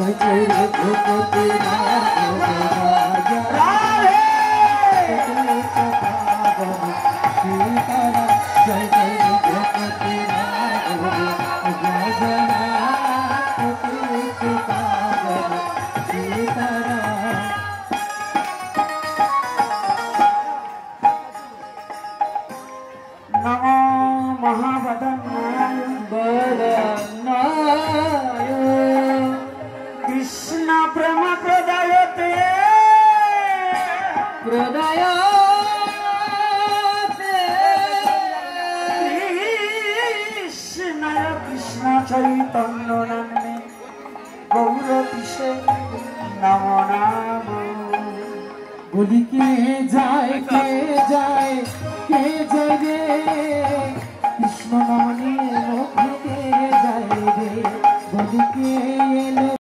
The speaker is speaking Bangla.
জয় জয় রঘুপতি রাঘব সীতারাম জয় জয় রঘুপতি রাঘব জয় জগন্নাথ সীতারাম। নমো মহাবদনায় বদনায় কৃষ্ণ প্রেম প্রদায়তে প্রদয়াতে কৃষ্ণায় কৃষ্ণ চৈতন্য নামে গৌর পিসে নমো নাম। বলি কে যায় কে যায় কে যায় রে কৃষ্ণ নাম নিয়ে মুখ কে যায় রে বলি কে এলো